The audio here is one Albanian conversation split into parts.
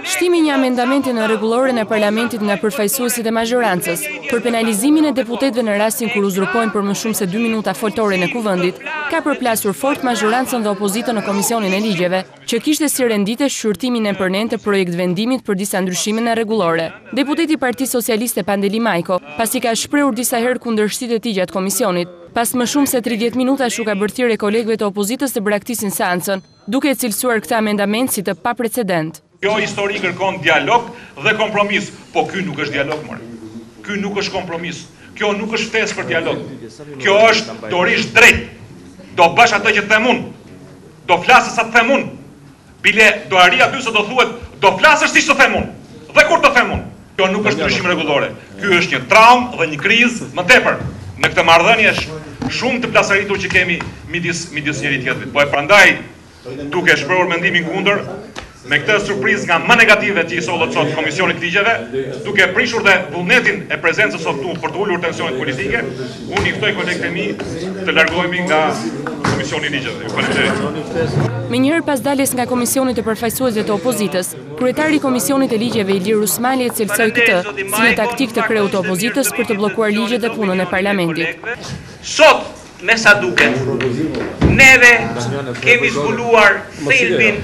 Shtimi një amendamenti në rregulloren e parlamentit nga përfaqësuesit e majorancës për penalizimin e deputetëve në rastin kur uzurpojnë për më shumë se 2 minuta foltorin e kuvendit, ka përplasur fort majorancën dhe opozitën në Komisionin e Ligjeve, që kishte si rendite shqyrtimin e përnen të projekt vendimit për disa ndryshime në rregullore. Deputeti i Partisë Socialiste Pandeli Majko, pasi ka shprehur disa herë kundërshtitë e tij gjatë komisionit, pas më shumë se 30 minuta shu ka bërthirë kolegëve të opozitës të braktisin seancën, duke cilësuar këtë amendament si të paprecedent. Kjo histori kërkon dialog dhe kompromis, po ky nuk është dialog, more. Ky nuk është kompromis. Kjo nuk është ftesë për dialog. Kjo është dorish drejt. Do bësh atë që them unë. Do flasësh sa të them unë. Bile do arri aty se do thuhet, do flasësh siç të them unë. Dhe kur të them unë. Kjo nuk është ndryshim rregullore. Ky është një traumë dhe një krizë më tepër. Në këtë marrëdhënie shumë të plasaritur që kemi midis njëri tjetrit. Po e prandaj, duke shprehur mendimin kundër, me këtë surprizë nga më negative që i sollët sot Komisionit Ligjeve, duke prishur dhe vullnetin e prezencës sot këtu për të ulur tensionet politike, unë i ftoj kolegët e mi të largohemi nga Komisioni i Ligjeve. Faleminderit. Me njëherë pas daljes nga Komisioni të përfaqësuesve të opozitës, kryetari i Komisionit të Ligjeve Ilir Usmani e cilësoi këtë si një taktikë të kreut të opozitës për të bllokuar ligjet dhe punën e parlamentit. Sot, me sa duket, neve kemi zbuluar thelbin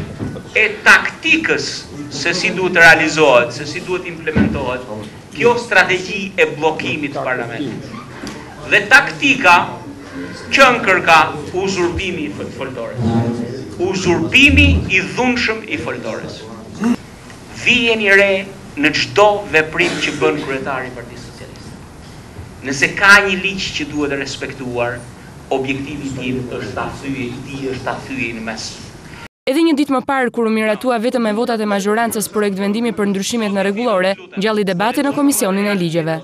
e taktikës se si duhet realizohet, se si duhet implementohet kjo strategji e bllokimit të parlamentit. Dhe taktika qënkër ka uzurpimi i foltores. Uzurpimi i dhunshëm i foltores. Vijeni re në çdo veprim që bën kryetari i Partisë Socialiste. Nëse ka një ligj që duhet respektuar, objektivi i tij është ta thyejë në mes. Edhe një ditë më parë, kur u miratua vetëm me votat e majorancës projekt vendimi për ndryshimet në rregullore, ngjalli debate në Komisionin e Ligjeve.